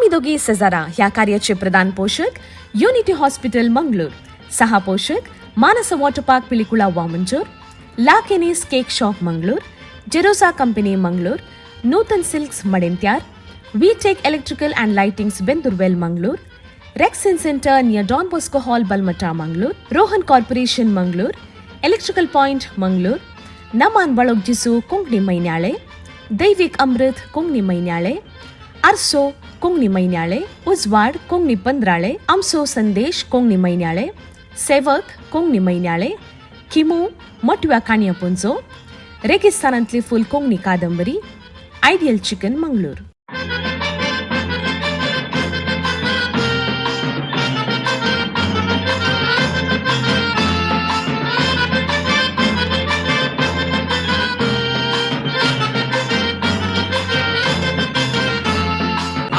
आम्ही दोघी सजारा ह्या कार्याचे प्रधान पोषक युनिटी हॉस्पिटल मंगळूर, सहा पोषक मानस वॉटर पार्क पिलिकुळा वामंजूर, ला केनीस केक शॉप मंगळूर, जेरोसा company Mangalore, Nutan silks Madantyar, V tech electrical and lightings Bendurwell Mangalore, rexine centre near Don Bosco hall Balmatta Mangalore, Rohan corporation Mangalore, electrical point Mangalore, नमान बळोग जिसू कोंकणी मैन्याळे, दैविक अमृत कोंकणी मैन्याळे, आरसो कोंकणी मैन्याळे, उजवाड कोंकणी पंधराळे, आमसो संदेश कोंकणी मैन्याळे, सेवक कोंकणी मैन्याळे, किमू मोटव्या काणया पुंजो, रेगिस्तानांतली फुल कोंकणी कादंबरी, आयडियल चिकन मंगळूर.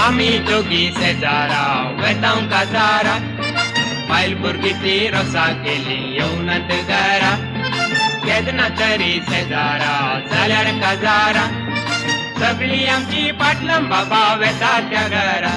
आम्ही दोघी शेजारा वेतांव काजारा, पायल भुरगीची रोसा केली येवनात घरा, केदना तरी शेजारा जाल्यार काजारा, सगळी आमची पाटलम बाबा वेता त्या घरा.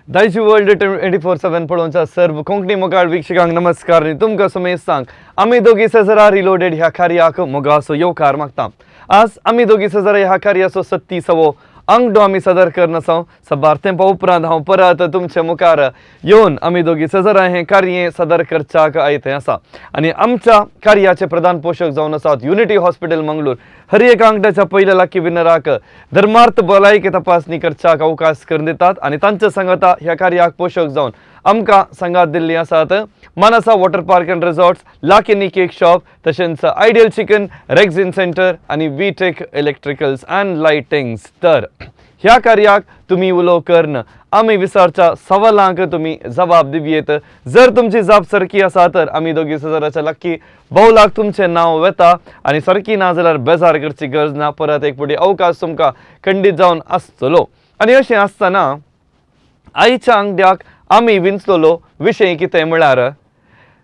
दायची वर्ल्ड 24/7 पळोवच्या सर्व कोंकणी मोगाळ वीक्षकांक नमस्कार आनी तुमकां सुमेश सांग आमी दोगी सजरा रिलोडेड ह्या कार्याक मोगाचो येवकार मागता. आज आमी दोगी सजरा ह्या कार्याचो 36वो अंगडो आमी सदर करनासो. सबार तेंपा उपरांत हांव परत तुमचे मुखार येवन आमी दोगी सजरा हें कार्य सदर करच्याक आयते आसा. आनी आमच्या कार्याचे प्रधान पोषक जावन आसात युनिटी हॉस्पिटल मंगळूर. हर एक अंगडाच्या पयल्या लाकी विनराक धर्मार्थ भलायकी तपासणी करच्याक अवकाश करून दितात आनी तांच्या सांगाता ह्या कार्याक पोषक जावन आमकां सांगात दिल्ली आसात Manasa water park and resorts, लाकिनी केक शॉप, तशेंच आयडियल चिकन, रेक्सिन सेंटर आनी V tech electricals and lightings. तर ह्या कार्याक तुम्ही उलो कर्ण आमी विचारच्या सवालांक तुम्ही जबाब दिवयेत. जर तुमची जाप सरकी आसा तर आमी दोगी सजराच्या लक्की भोवलाक तुमचे नाव वेता आनी सरकी ना जाल्यार बेजार करची गरज ना. परत एक फुटी अवकाश तुमकां खंडीत जावन आसतलो. आनी अशें आसतना आयच्या अंगड्याक आमी विंचलोलो विशय कितें म्हळ्यार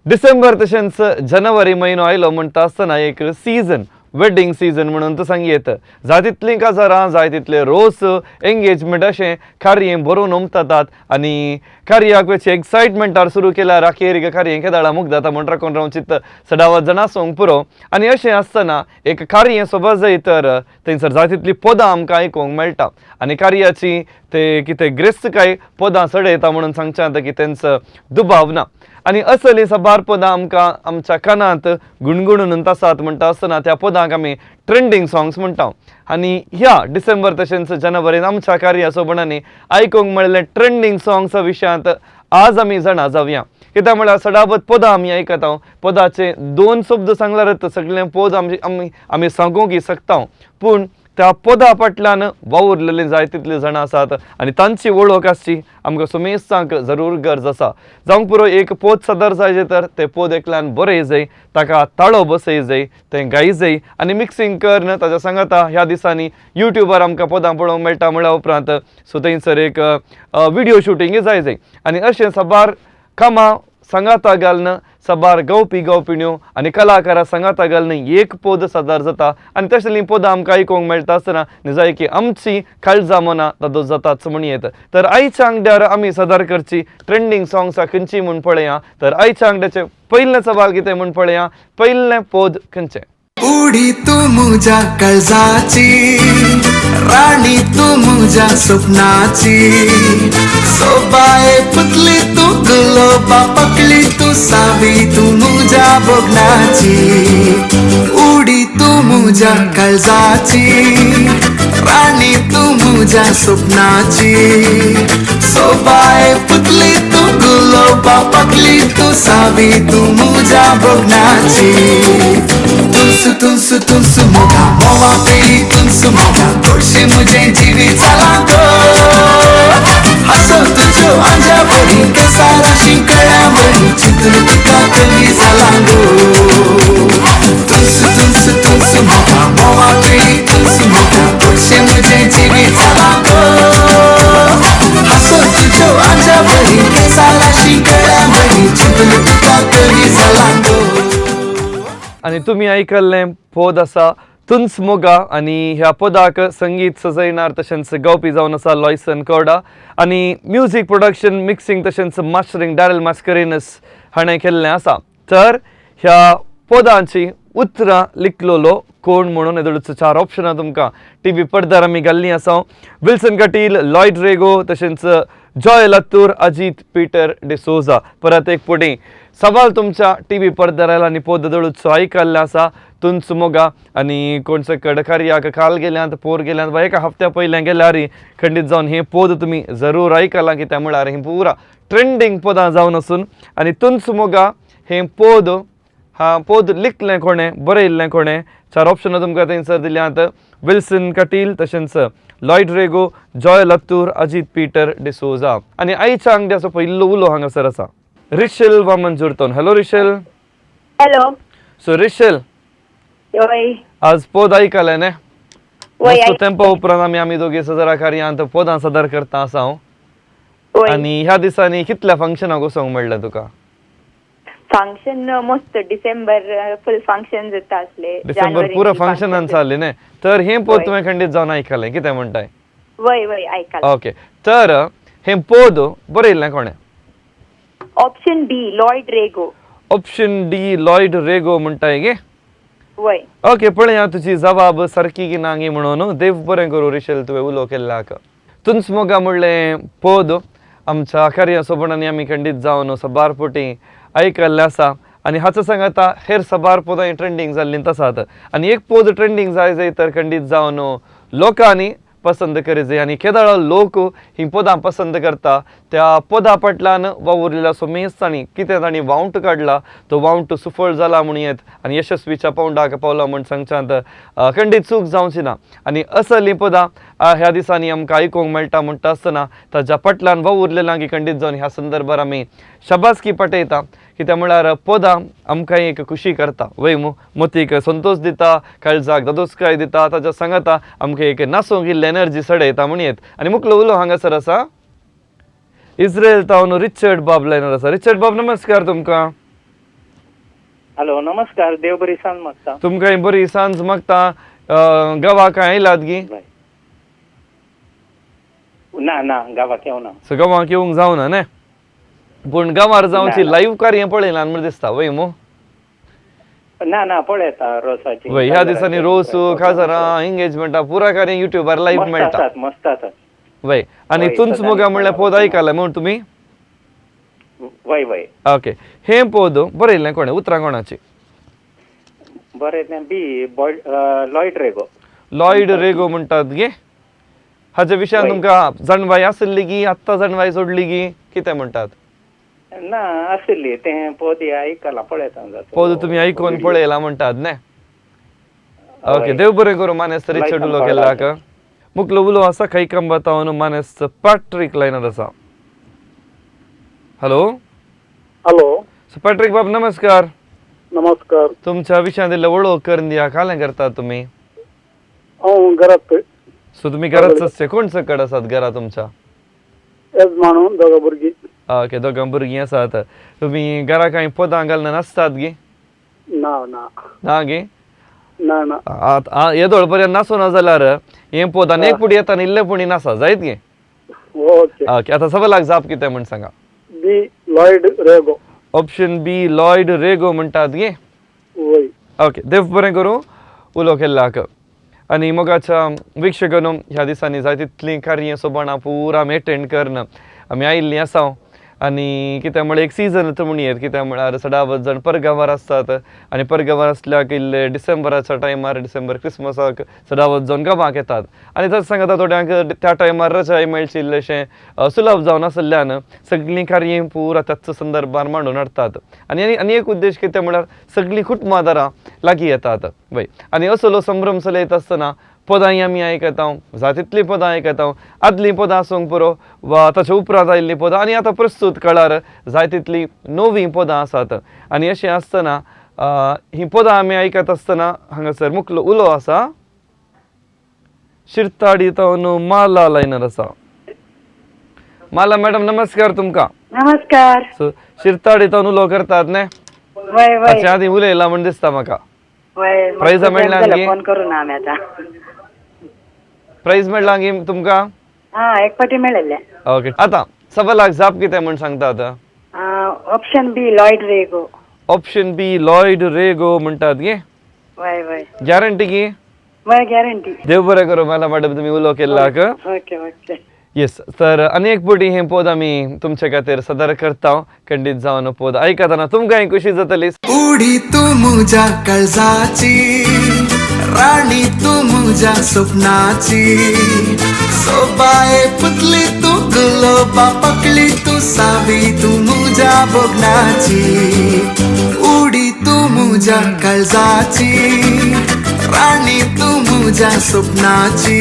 डिसेंबर तशेंच जानेवारी म्हयनो आयलो म्हणटा आसतना एक सीजन, वेडिंग सीजन म्हणून तो सांगयेत. जाय तितलीं काजारां, जाय तितले रोस, एंगेजमेंट अशें कार्य बरोवन उमटतात आनी कार्याक वेची एक्सायटमेंटार सुरू केल्यार अखेर कार्य केदाळा मुख जाता म्हण राखून रावन चित्त सडावत जाणा सोंग पुरो. आनी अशें आसतना एक कार्य सोबत जाय तर थंयसर जाय तितली पदां आमकां आयकूंक मेळटा आनी कार्याची ते कितें ग्रेस्त काय पदां सडयता म्हणून सांगच्यात की तेंचो दुबाव ना. आनी असली सबार पदां आमकां आमच्या कानांत गुणगुणून तासात म्हणटा आसतना त्या पदांक आमी ट्रेंडिंग सॉंग्स म्हणटा. आनी ह्या डिसेंबर तशेंच जानेवारीन आमच्या कार्या सोबणांनी आयकूंक मेळिल्ले ट्रेंडिंग सॉंग्स विशयांत आज आमी जाणा जावया. कित्याक म्हळ्यार सडावत पदां आमी आयकता. पदाचे 2 शब्द सांगल्यारच सगळें पद आमी सांगूंक शकता, पूण त्या पदा फाटल्यान वावुरलेले जाय तितले जाण आसात आनी तांची वळख आसची आमकां सुमेश सांग जरूर गरज आसा. जावंक पुरो एक पद सदर जाय तर तें पद एकल्यान बरें जाय, ताका ताळो बसय जाय, तें गाय जाय आनी मिक्सिंग करन ताच्या सांगाता ह्या दिसांनी युट्यूबार आमकां पदां पळोवंक मेळटा म्हळ्या उपरांत सो थंयसर एक व्हिडिओ शुटींग जाय जाय आनी अशें सबार कामां सांगाता घालन सबार गवपिण्यो आनी कलाकारां सांगाता घालन एक पद सदर जाता आनी तसलीं पदां आमकां आयकूंक मेळटा आसतना जाय की आमची काळजां मनां तातूं जाताच म्हणयेत. तर आयच्या अंगड्यार आमी सदर करची ट्रेंडिंग सॉंग्सां खंयची म्हूण पळया. तर आयच्या अंगड्याचे पयलें सवाल कितें म्हूण पळया. पयलें पद खंयचें? उडी तू मुझ्या काळजाची, राणी तू मुझ्या स्वप्नाची, सोबाए पुतली तू गुलोबा पकली तू सावी तू मुझ्या बगनाची. उडी तू मुझ्या काळजाची, राणी तू मुझ्या स्वप्नाची, सोबाए पुतली तू गुलोबा पकली तू सावी तू मुझ्या बगनाची. तुनसु तुनसु मोगा मोवा पेली तुनसु मोगा गोडशे मुझे जीवी चला गो. हसो तुझो आंजा बरी केसारा शिंकळ्या बरी चिंतून तुका कमी जाला गो. तुनसु मोगा मोवा पेली तुनसु मोगा गोडशे मुझे जीवी चला गो. हसो तुझो आंजा बरी केसारा शिंकळ्या बरी चिंतून तुका कमी जाला गो. आणि तुम्ही ऐकल्लें पद आसा तुंस मोगा आणि ह्या पदाक संगीत सजयणार तशेंच गावपी जावन आसा लॉयसन कौडा आणि म्युझिक प्रोडक्शन मिक्सिंग तशेंच मास्टरिंग डॅरल मास्करेनस हाणें केल्लें आसा. तर ह्या पदांची उतरां लिखलोलो कोण म्हणून येदोळीचो 4 ऑप्शनां तुमकां टीव्ही पडद्यार आमी घाल्लीं आसा. विल्सन कटील, लॉयड रेगो तशेंच जॉय लत्तूर, अजित पीटर डिसोजा. परत एक पुटी सवाल तुमच्या टीव्ही पडद्यार आयला आनी पोद येदोळीचो आयकल्ले आसा तुंच मोगा आनी कोणसे कडकार्याक काल गेल्यांत पोर गेल्यांत वा एका हफ्त्या पयलें गेल्यार खंडीत जावन हे पोद तुमी जरूर आयकलां कित्याक म्हळ्यार ही पुरा ट्रेंडींग पदां जावन आसून आनी तुंच मोगा हे पोद हा पोद लिखलें कोणें बरयल्लें कोणें 4 ऑप्शनां तुमकां थंयसर दिल्यांत. विल्सन कटील तशेंच लॉयड रेगो, जॉय लत्तूर, अजित पीटर डिसोजा. आनी आयच्या अंगड्याचो पयलो उलो हांगासर आसा रिशेल वामनजुर्तोन. हॅलो रिशेल. हॅलो. सो रिशेल वय आज पोद आयकलें न्ही. वय मस्त तेंपा उपरांत आमी दोगी सजरा कार्यांत पोदां सादर करता आसा हांव. वय आनी ह्या दिसांनी कितल्या फंक्शनाक वचोंक मेळ्ळें तुका. फंक्शन मस्त डिसेंबर फुल फंक्शन जाता असले. डिसेंबर पुरो फंक्शनान जालें न्ही. तर हे पोद तुवें खंडीत जावन आयकलें कितें म्हणटाय. वय वय आयकला. ओके. तर हे पोद बरयल्लें कोणें. ऑप्शन डी लॉयड रेगो. ऑप्शन डी लॉयड रेगो म्हणटाय गे. वय ओके पळया तुजी जबाब सारकी की नांगी म्हणून. देव बरें करूं रिशेल तुवें उलो केल्ल्याक. तुंच मोगा म्हणलें पोद आमच्या कार्या सोबणांनी आमी खंडीत जावन सबारपोटी आयकल्लें आसा आनी हाचो सांगाता हेर सबार पोदां ट्रेंडींग जाल्लीं तसात. आनी एक पोद ट्रेंडींग जाय तर खंडीत जावन लोकांनी पसंत करी जाय आनी केदाळ लोक ही पदां पसंत करता त्या पदा पटल्यान वावुरलेल्या सोमेश तांणी कितें तांणी वावंट काडला तो वावंट सुफळ जाला म्हूण येत आनी यशस्वीच्या पावंडाक पावला म्हूण सांगच्यांत खंडीत चूक जावची ना. आनी असलीं पदां ह्या दिसांनी आमकां आयकूंक मेळटा म्हणटा आसतना ताच्या पटल्यान वावुरलेल्यांक खंडीत जावन ह्या संदर्भार आमी शबासकी पटयता. कित्याक म्हळ्यार पदां आमकां एक खुशी करता वय मोतीक संतोष दिता, काळजाक दोदोसकाय दिता, ताच्या सांगाता आमकां एक नासूंक इल्ली एनर्जी सडयता म्हूण येत. आनी मुखलो उलो हांगासर आसा इस्रेल तावन रिचर्ड बाब लायनर आसा. रिचर्ड बाब नमस्कार तुमकां. हॅलो नमस्कार. देव बरी सांज मागता. तुमकां बरी सांज मागता. गांवाक आयलात गी. ना ना गावाक येवना. सो गांवाक येवंक जावना न्ही. पूण गांवार जावची लाईव्ह कार्य पळयलां म्हण दिसता वय मो. ना ना पळयता रोसाची. वय ह्या दिसांनी रोस खासरां एंगेजमेंटा पुरा कार्य युट्यूबार लाईव्ह मेळटा. मस्त आसात. वय आनी तुंच मोगा म्हणल्यार पोद आयकलां म्हूण तुमी. वय वय ओके. हे पोद बरयल्लें कोणें उतरां कोणाची. बरें बी लॉयड रेगो. लॉयड रेगो म्हणटात गे. हाच्या विशयान तुमकां जाणवाय आसली गी आत्तां जाणवाय सोडली गी कितें म्हणटात. ना आसली तें पोद आयकलां पळयता. पोद तुमी आयकून पळयलां म्हणटात न्ही. ओके देव बरें करूं मानेस्त रिचर्ड उलो केल्ल्याक. मुखलो उलो आसा खैकंबा तावन मानेस्त पॅट्रिक लायनर आसा. हॅलो. हॅलो. पॅट्रिक बाब नमस्कार. नमस्कार. तुमच्या विशयान दिल्ले वळख करून दिया कालें करतात तुमी. हांव घरात. सो तुमी घराच आसचे कोण सकड आसात घरा तुमच्या. येजमानून दोगां भुरगीं. ओके दोगां भुरगीं आसात. तुमी घरा कांय पदां घालना नासतात गी. ना ना ना गे. ना ना येदोळ पर्यंत नासूं ना जाल्यार हें पोदान एक पुडी येता इल्ले पुणी नासा जायत गे. ओके. ओके आतां सवालाक जाप कितें म्हण सांगा. बी लॉयड रेगो. ऑप्शन बी लॉयड रेगो म्हणटात गे. वय. ओके देव बरें करूं उलो केल्ल्याक. आनी मोगाच्या वीक्षकांनो ह्या दिसांनी जाय तितलीं कार्य सोबणां पुरा आमी एटेंड करन आमी आयिल्लीं आसा. आनी कित्याक म्हळ्यार एक सीजन म्हूण येत कित्याक म्हळ्यार सदावत जाण परगांवार आसतात आनी परगांवार आसल्याक इल्ले डिसेंबराच्या टायमार डिसेंबर क्रिसमसाक सदावत जावन गांवांक येतात. आनी तशें सांगता थोड्यांक त्या टायमार रजाय मेळची इल्लेशें सुलभ जावन आसल्यान सगळीं कार्य पुरा त्याच संदर्भार मांडून हाडटात. आनी एक उद्देश कितें म्हळ्यार सगळीं कुटुंबादारां लागीं येतात वय. आनी असलो संभ्रम चलयत आसतना पदां आमी आयकता जाय तितलीं पदां आयकता. आदलीं पदां आसूंक पुरो वा ताच्या उपरांत आयिल्लीं पदां आनी आतां प्रस्तूत काळार जाय तितलीं नवीं पदां आसात. आनी अशें आसतना हीं पदां आमी आयकत आसतना हांगासर मुखलो उलो आसा शिरताडी तावन माला लायनर आसा. माला मॅडम नमस्कार तुमकां. नमस्कार. सो शिरताडी तावन उलो करतात न्ही. वय वय हाच्या आदीं उलयलां म्हण दिसता म्हाका. वय प्राइज मेळ्ळांगी फोन करू ना आम्ही आता प्राइज मेळ्ळांगी तुमका हा एक पाटी मेळले ओके आता सवालाक जाप कितें म्हण सांगता आता ऑप्शन बी लॉइड रेगो ऑप्शन बी लॉयड रेगो म्हणटात गे वय वय गॅरंटी गी वय गॅरंटी देव बरें करूं मला मॅडम तुम्ही उलो केल्लाक ओके ओके येस तर अनेक पुटी हे पद आम्ही तुमचे खातीर सदर करता खंडीत जावन पद आयकताना तुमकांय खुशी जातली उडी तू मुझ्या काळजाची राणी तू मुझ्या स्वप्नाची सोबाये पुतली तू गुलोबा पकली तू सावी तू मुझ्या बोगनाची उडी तू मुझ्या काळजाची राणी तू मुझ्या स्वप्नाची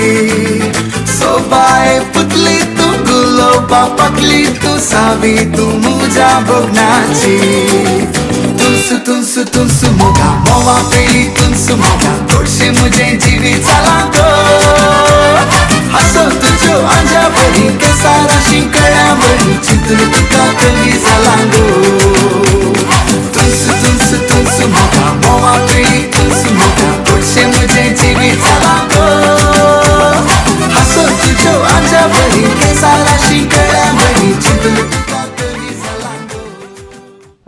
सोबाये पुतली तू गुलोबा पकली तू सावी तू मुझ्या बोगनाची तुनसु तुनसु तुनसु मोगा मोवा पेली तुनसु मोगा तोडशे मुझे जीवी चला गो हसो तुझो आंजा बरी केसारा शिंकळ्या बरी चितून तुका कमी झाला गो तुनसु तुनसु तुनसु मोगा मोवा पेली तुनसु मोगा तोडशे मुझे जीवी चला गो हसो तुझो आंजा बरी केसारा शिंकळ्या बरी चितून तुका कमी झाला गो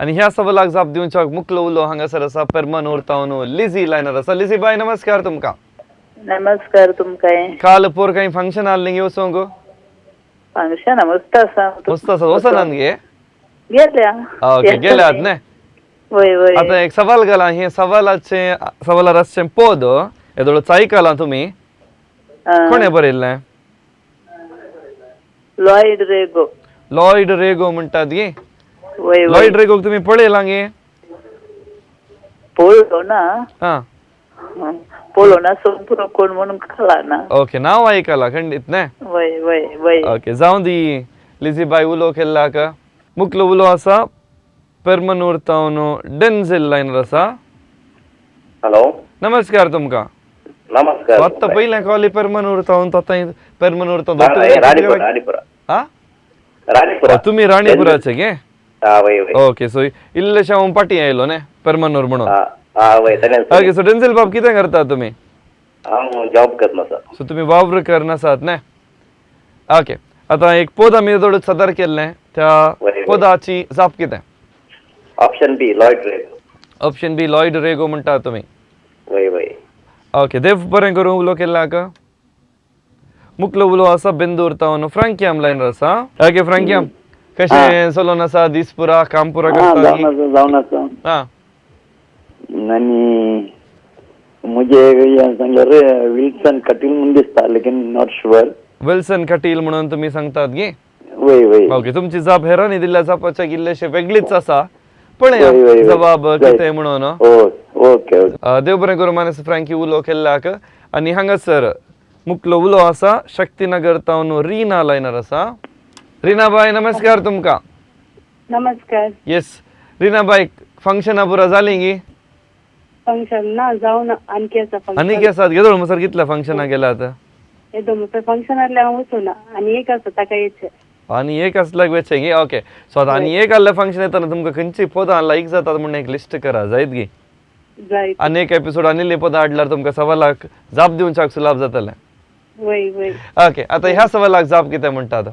आणि ह्या सवालाक जाप दिवच्या मुकलो उलो हांगासर आसा परमन उरतावन लिझी लायनर आसा लिझी बाय नमस्कार तुमका नमस्कार तुमकां काल पोर काही फंक्शन आल्लें येवसोंग फंक्शन मस्त आसा मस्त आसा वसनान गे गेल्या ओके गेल्यात न्ही वय वय आता एक सवाल गेला हे सवालार आसचें पद येदोळ चायकलां तुमी कोणे बरयल्लें लॉइड रेगो लॉयड रेगो म्हणटात गे वय वय लॉयड रेगोक तुमी पळयलां गे पळलो ना हा पळलो ना संपूर्ण कोण म्हणून कळला ना ओके नाव आयकलां खंडीत न्ही वय वय वय ओके जावं दी लिझी बाय उलो केल्लाक मुकलो उलो आसा परमन उरतावन डेन्झिल लायनर आसा हॅलो नमस्कार तुमका नमस्कार आत्ता पयलें कॉली परमन उरतावन परमन राणीपुरा राणीपुरा हा राणीपुरा तुम्ही राणीपुराचे गे हा वय वय ओके सो इल्लेशें हांव पाटी आयलो न्ही परमनूर म्हणून हा वय ओके सो डेन्झिल बाब कितें करता तुमी हांव जॉब करना सर सो तुमी वावर करनासात न्ही ओके आता एक पद आमी थोडं सदर केल्लें त्या वय. पदाची जाप कितें ऑप्शन बी लॉइड रेगो ऑप्शन बी लॉयड रेगो म्हणटा तुमी वय वय ओके देव बरें करूं उलो केल्लाक मुकलो उलो आसा बेंदूर तावन फ्रांकियाम लायनर आसा ओके फ्रांकियाम कशें चलोन आसा दीस पुरा काम पुरा करता न्ही? जाऊन आसा हा आणि मुझे सांगल्यार विल्सन कटील म्हणून दिसता लेकिन नॉट शुअर विल्सन कटील म्हणून तुम्ही सांगतात गे वय वय ओके तुमची जाप हेरांनी दिल्ल्या जापाच्या इल्लेशे वेगळीच आसा पण वय, वय, वय. जबाब जाय. कितें म्हणून ओके ओके देव बरें करूं मानस फ्रँकी उलो केल्ल्याक आनी हांगासर मुकलो उलो आसा शक्तीनगर तावन रीना लायनर आसा रीना बाय नमस्कार तुमका नमस्कार येस रीना बाय फंक्शना पुरा जाली गी फंक्शन ना जाऊन आणखी आसा आनी केसात गेलो मसर कितल्या फंक्शना गेला आता एकदम फंक्शनातले हांव वचूं ना आनी एक आसा ताका येचे आनी एक असल्याक वेचे गे ओके सो आतां आनी एक आहले फंक्शन येताना तुमकां खंयची पदां लायक जातात म्हणून एक लिस्ट करा जायत गी जाय आनी एक एपिसोड आनिल्ली पदां हाडल्यार तुमकां सवालाक जाप दिवच्याक सुलाभ जातलें वय वय ओके आता ह्या सवालाक जाप कितें म्हणटा आतां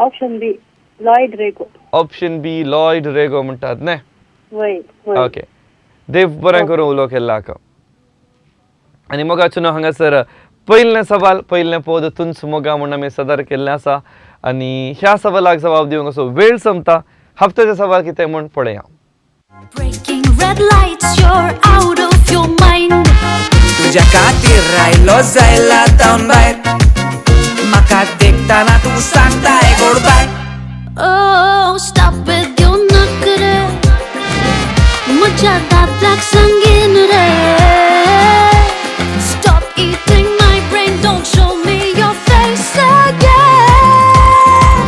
ऑप्शन बी लॉइड रेगो ऑप्शन बी लॉयड रेगो म्हणटात न्ही वय वय ओके देव बरें करूं उलो केल्लाक आनी मोगाचें न्हू हांगासर पयलें सवाल पयलें पद तुंच मोगा म्हूण आमी सदर केल्लें आसा आनी ह्या सवालाक जबाब दिवंक असो वेळ संपता हप्त्याचे सवाल कितें म्हूण पळया Breaking red lights, you're out of your mind. तुझ्या खातीर रायलो जायला जावन भायर म्हाका देखताना तूं सांगताय गोड bye Oh, stop with your nakre. Mujha datlak sangin re. Stop eating my brain, don't show me your face again.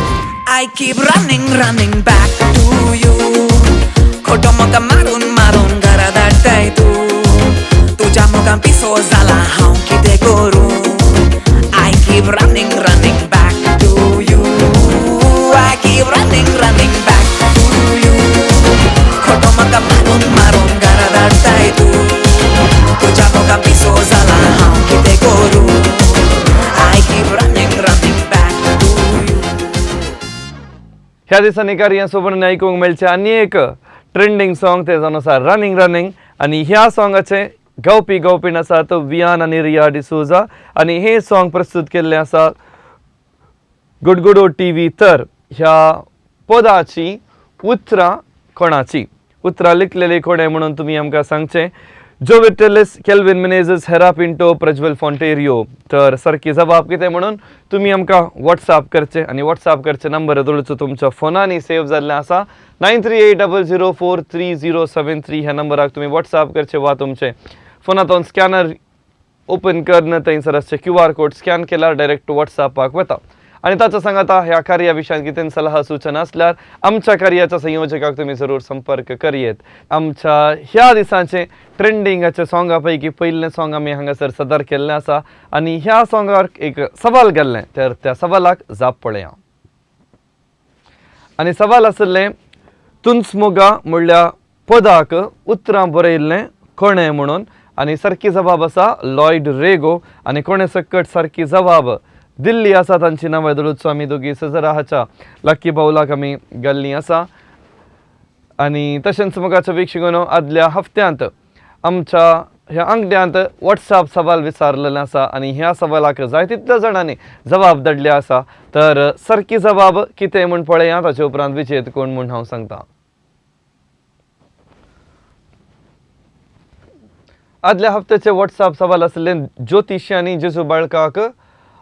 I keep running back to you खोटो मोका मारून मारून घरा धाडटाय तूं तुझ्या मोगान पिसो जाला हांव कितें करूं I keep running back to you I keep running back to you खोटो मोका मारून मारून घरा धाडटाय तूं ह्या दिसांनी कार्यासोबत आयकूंक मेळचे आनी एक ट्रेंडिंग सॉंग ते जावन आसा रनिंग रनिंग आणि ह्या सॉंगाचे गावपी गावपीण आसात वियान आनी रिया डिसोजा आणि हे सॉंग प्रस्तुत केल्लें आसा गुडगुडो टीव्ही. तर ह्या पदाची उतरां कोणाची उतरां लिखलेली कोणे म्हणून तुम्ही आमकां सांगचें. जो विटेलिस केल्विन मिनेझस हेरा पिंटो प्रज्वल फॉन्टेरियो. तर सारकी जबाब कितें म्हणून तुम्ही आमकां व्हॉट्सॲप करचे आणि व्हॉट्सॲप करचे नंबर येदोळचो तुमच्या फोनांनी सेव्ह जाल्लें आसा 9380043073 ह्या नंबराक तुम्ही व्हॉट्सॲप करचे वा तुमचे फोनांतून स्कॅनर ओपन करन थंयसर आसचे QR कोड स्कॅन केल्यार डायरेक्ट व्हॉट्सॲपाक वता. आणि ताच्या सांगाता ह्या कार्या विशयान कितें सल्ला सूचना असल्यार आमच्या कार्याच्या संयोजकाक तुम्ही जरूर संपर्क करियेत. आमच्या ह्या दिसाचे ट्रेंडिंगाचे सॉंगा पैकी पयलें सॉंग आमी हांगासर सदर केल्लें आसा आणि ह्या सॉंगार एक सवाल केल्लें. तर त्या सवालाक जाप पळया. आणि सवाल आसलें तुंचमोगा म्हणल्या पदाक उतरां बरयल्लें कोणे म्हणून आणि सारकी जबाब आसा लॉयड रेगो. आणि कोणे सकट सारकी जबाब दिल्ली आसा तांची नांवां येदोळूच आमी दोगी सजराहाच्या लक्की बावलाक आमी घाल्लीं आसा. आणि तशेंच मोगाच्या वीक्षकांनो आदल्या हफ्त्यांत आमच्या ह्या अंगड्यांत व्हॉट्सॲप सवाल विचारलेले आसा आणि ह्या सवालाक जाय तितल्या जाणांनी जबाब धाडले आसा. तर सारकी जबाब कितें म्हूण पळया ताचे उपरांत विजेत कोण म्हूण हांव सांगता. आदल्या हफ्त्याचे व्हॉट्सॲप सवाल आसले ज्योतिश्यांनी जेजू बाळकाक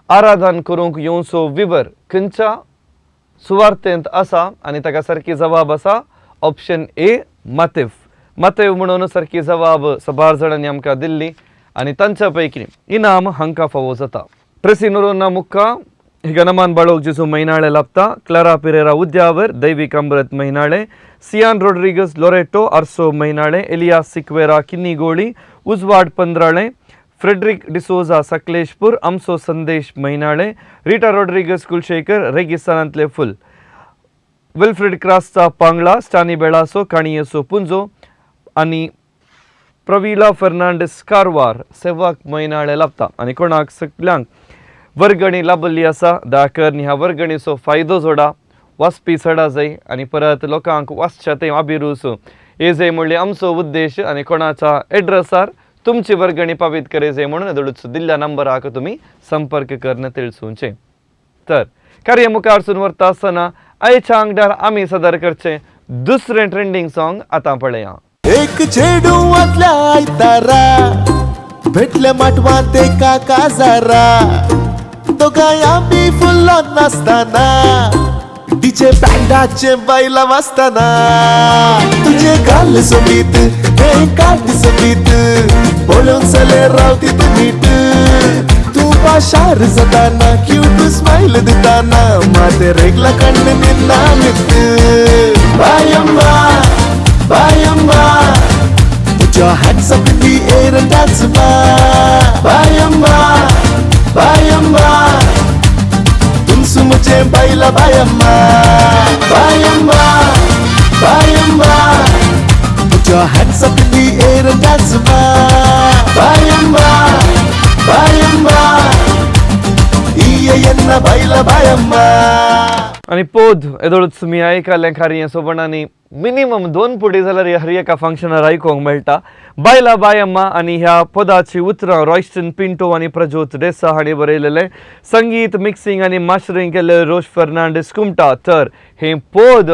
आराधन करूंक येवचो विवर खंयच्या सुवार्थेंत आसा आणि ताका सारकी जबाब आसा ऑप्शन ए मातेव. मातेव म्हणून सारकी जबाब 12 जाणांनी आमकां दिल्ली आणि तांच्या पैकी इनाम हांकां फावो जाता. प्रेसिनोरोना मुक्का हिगनमान बाळोक जेजू मैनाळे लाभता. क्लारा पिरेरा उद्यावर दैविक अमृत मैनाळे. सियान रोड्रिगस लोरेटो आर्सो मैनाळे. एलियास सिक्वेरा किन्नीगोळी उजवाड पंद्राळे. फ्रेडरिक डिसोजा सकलेशपूर आमचो संदेश मैनाळे. रिटा रोड्रिगस कुलशेखर रेगिस्तानांतले फुल. विल्फ्रिड क्रासचा पांगळा. स्टानी बेळासो काणयेचो पुंजो आणि प्रविला फर्नांडीस कारवार सेवाक मैनाळे लाभता. आणि कोणाक सगळ्यांक वर्गणी लाभली आसा दया कर ह्या वर्गणीचो फायदो जोडा. वाचपी चडा जाय आणि परत लोकांक वाचच्या ते अभिरूच येजे म्हणले आमचो उद्देश. आणि कोणाच्या एड्रेसार तुमची वर्गणी पावीत करेजे म्हणून येदोळूच दिल्ल्या नंबराक तुम्ही संपर्क करणं तिळसूंचे. तर कार्य मुखार व्हरता आसतना आयच्या अंगड्यार आमी सदर करचे दुसरें ट्रेंडिंग सॉंग आतां पळया. एक चेडू आदल्या आयतारा भेटले माटवा ते काका जारा दोगांय आमी फुल्लो नासतना डीजे बँडाचे बायला वाजताना तुझे गाल सोबीत हे काट सोबीत बोलून चले रावती तू नीट तू पाशार जाताना क्यूट स्माइल दिताना माते रेगला कण्ण निन्ना मित बायम्मा बायम्मा put your hands up in the air and dance ma बायम्मा बायम्मा तुमसे मुझे बाइला बायम्मा बायम्मा बायम्मा put your hands up in the air and dance ma बायम्मा बायम्मा इयेन्ना बाइला बायम्मा. आणि पोद येदोळूच मी आयकल्लें कार्य सोबणांनी मिनिमम 2 पुटी जाल्यार हर एका फंक्शनार आयकूंक मेळटा. बायला बायम्मा आणि ह्या पदाची उतरां रॉयस्टन पिंटो आणि प्रज्योत देसा हांणी बरयलेले. संगीत मिक्सिंग आणि मास्टरिंग केले रोश फर्नांडीस कुमटा. तर हे पोद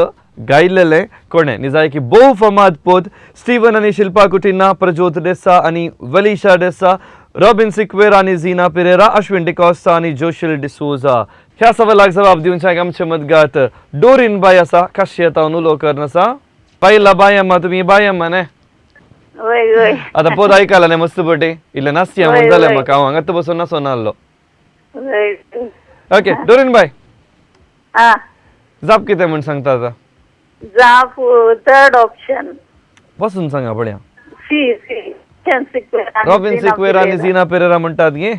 गायलेले कोणे निजाय की भोव फामाद पोद स्टीवन आणि शिल्पा कुटिन्ना प्रज्योत देसा आणि वलिशा देसा रॉबिन सिक्वेरा आणि झीना पिरेरा अश्विन डिकॉस्टा आणि जोशिल डिसोजा. ह्या सवालाक जबाब दिवच्याक आमचे मदगात डोरीन बाय आसा काश्यतावन उलो करन आसा. पायला बायम्मा तुम्ही बायम्मा न्ही वय वय आता पोद आयकला न्ही मस्त पटी इल्ले नाचया म्हण जालें म्हाका हांव हांगा बसून नाचोन आसलो. वय ओके डोरीन बाय हा जाप कितें म्हण सांगता आता जाप थर्ड ऑप्शन बसून सांगा पळया. सी सी रॉबिन सिक्वेरा आणि झीना पेरेरा म्हणटात गे.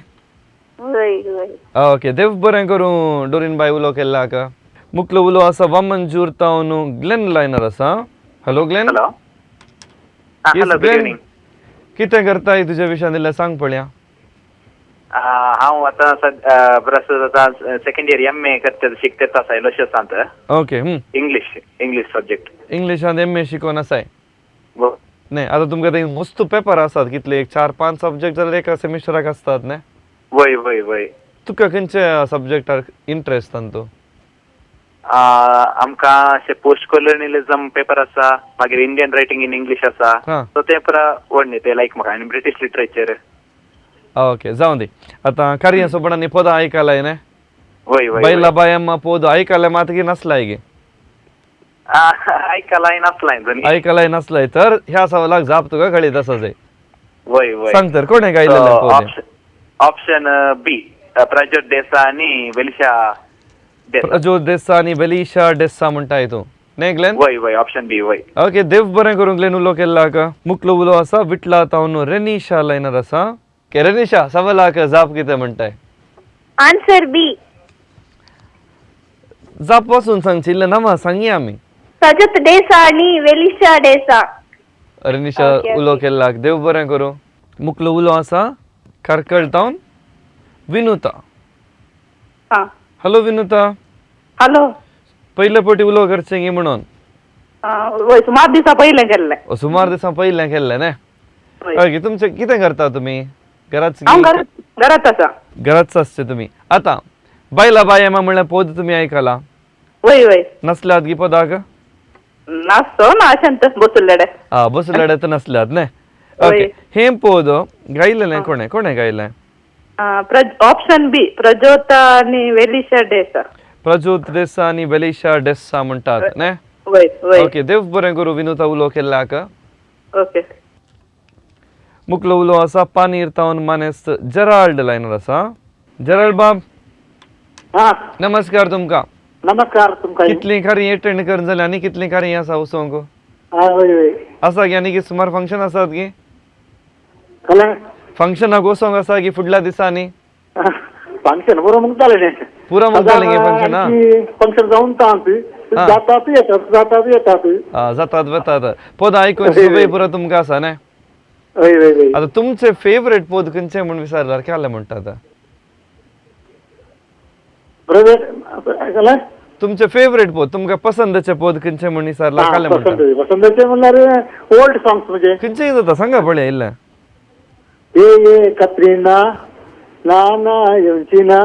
वय वय ओके देव बरें करूं डोरीन बाय उलो केल्ला हाका. मुखलो उलो आसा वामन जुर्तावन ग्लेन लायनर आसा. Hello Glenn. हॅलो कितें करताय तुज्या विशयान इल्लें सांग पळया. हांव आतां प्रस्तुत आतां सेकंड इयर MA करता शिकता आसा इलोशेसांत ओके इंग्लीश सब्जेक्ट. इंग्लिशांत MA शिकोवन आसाय न्ही आतां तुमकां ते मस्त पेपर आसात कितले एक 4-5 सब्जेक्ट जाल्यार एका सेमिस्टराक आसतात न्ही. वय तुका खंयचे सब्जेक्टार इंट्रस्ट तांतू. आमकां अशें पोस्ट कॉलोनियलिझम पेपर आसा मागीर इंडियन रायटिंग इन इंग्लीश आसा सो ते पुरा व्हडले ते लायक म्हाका आनी ब्रिटीश लिटरेचर. ओके जावं दी आतां कार्य सोबणांनी पदां आयकलाय न्ही. वय बैला बायम्मा पोद आयकले मात की नसलाय गे आयकलाय नासलाय आयकलाय नसलाय तर ह्या सवालाक जाप तुका कळीत आसा जाय. वय सांग तर कोणे गायलेले पोद. ऑप्शन बी प्रज्योत देसाई आनी वेलिशा देसाई. प्रज्योत देसाई आनी वेलिशा देसाई म्हणटाय तूं न्ही ग्लेन. वय ऑप्शन बी वय. ओके देव बरें करूं ग्लेन उलो केल्लाक. मुकलो उलो आसा विटला तावन रेनिशा लायनर आसा के रेनिशा सवालाक जाप कितें म्हणटाय. आन्सर बी जाप पासून सांगची इल्लें नांवां सांगी आमी. प्रज्योत देसाई आणि वेलिशा देसाई. रेनिशा उलो केल्लाक देव बरें करूं. मुकलो उलो आसा कारकळ तावन विनुता. हॅलो विनुता. हॅलो. पयले फावटी उलो करचें गी म्हणून. वय सुमार दिसा पयलें केल्लें. सुमार दिसां पयलें केल्लें न्ही. ओके तुमचें कितें करता तुमी घराच घरात आसा. घराच आसचे तुमी. आतां बायला बायम्मा म्हणल्यार पोद तुमी आयकला. वय नसल्यात गी पदाक. नासतो ना अशेंत बसुल्लेडे. बसलेडे तर नसल्यात न्ही. ओके हे पोद गायलेलें कोणे गायलें. ऑप्शन बी प्रज्योत आणि वेलिशा देसाई. प्रज्योत देसाई आनी वेलिशा देसाई म्हणटात न्ही. वय ओके देव बरें करूं विनुता उलो केल्ल्याक. ओके. मुकलो उलो आसा पानीर तावन मानेस्त जेराल्ड लायनर आसा. जेराल्ड बाब नमस्कार तुमकां. नमस्कार तुमकां. कितली खरी अटेंड करून जाल्यार आनी कितली खरी आसा उसोंक वय आसा गी आनी की सुमार फंक्शन आसात गी. कळ्ळें. फंक्शनाक वसोंक आसा की फुडल्या दिसांनी. फंक्शन बरो मुगतालें न्ही. पुरो मुगतालें गे फंक्शन. फंक्शन जावन जातात येतात. जातात वतात पद आयकून सवय पुरो तुमकां आसा न्ही. वय आतां तुमचे फेवरेट पद खंयचे म्हूण विचारल्यार केले म्हणटात. तुमचे फेवरेट पद तुमकां पसंदचे पद खंयचे म्हूण विचारल्यार केले म्हणटात. पसंदचे म्हणल्यार ओल्ड सॉंग्स म्हणजे खंयचेय जाता सांगा पळय इल्लें. ये कत्रीना ना ना येवची ना.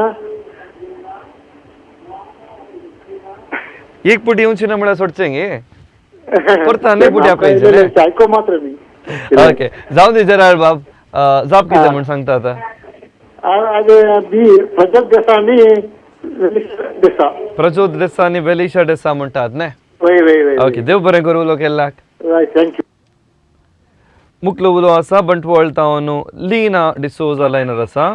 एक पुटी येवची ना म्हळ्यार सोडचें गे परत आनी पुटी आपयचे. आयको मात्र मी. ओके जावं दी जेराल्ड बाब जाप कितें म्हूण सांगता आतां. बी प्रज्योत देसाई आनी वेलिशा देसाई. प्रज्योत देसाई आनी वेलिशा देसाई म्हणटात न्ही. वय ओके देव बरें करूं उलो केल्ल्याक. थँक्यू. मुकलो उलो आसा बंटवळ तावन लीना डिसोजा लायनर आसा.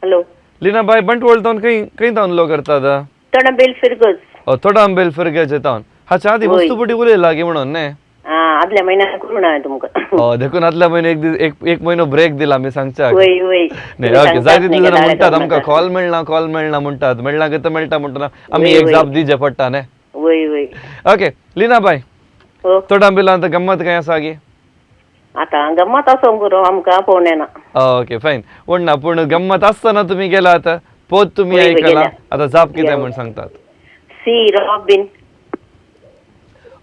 हॅलो. लीना बाय बंटवळ तावन खंय तावन उलो करतात. तोडांबेल फिरगोस. थोडांबेल फिरग्याचे तावन. हाच्या आदी वस्तुपटी उलयला गे म्हणून न्ही. आदल्या म्हयन्याक करून हांवें तुमकां. देखून आदल्या म्हयने एक म्हयनो ब्रेक दिला आमी सांगच्या. वय न्ही ओके जाय तितले जाणां म्हणटात आमकां कॉल मेळना म्हणटात मेळना गे तर मेळटा म्हणटना आमी एक जाप दिवचे पडटा न्ही. वय ओके लीना बाय थोडांबेलांत गम्मत काय आसा गे. आतां गम्मत आसोंक पुरो आमकां पळोवंक येना. ओके फायन ना पूण गम्मत आसतना तुमी गेलात पोद तुमी आयकला. आतां जाप कितें म्हूण सांगतात. C Robin.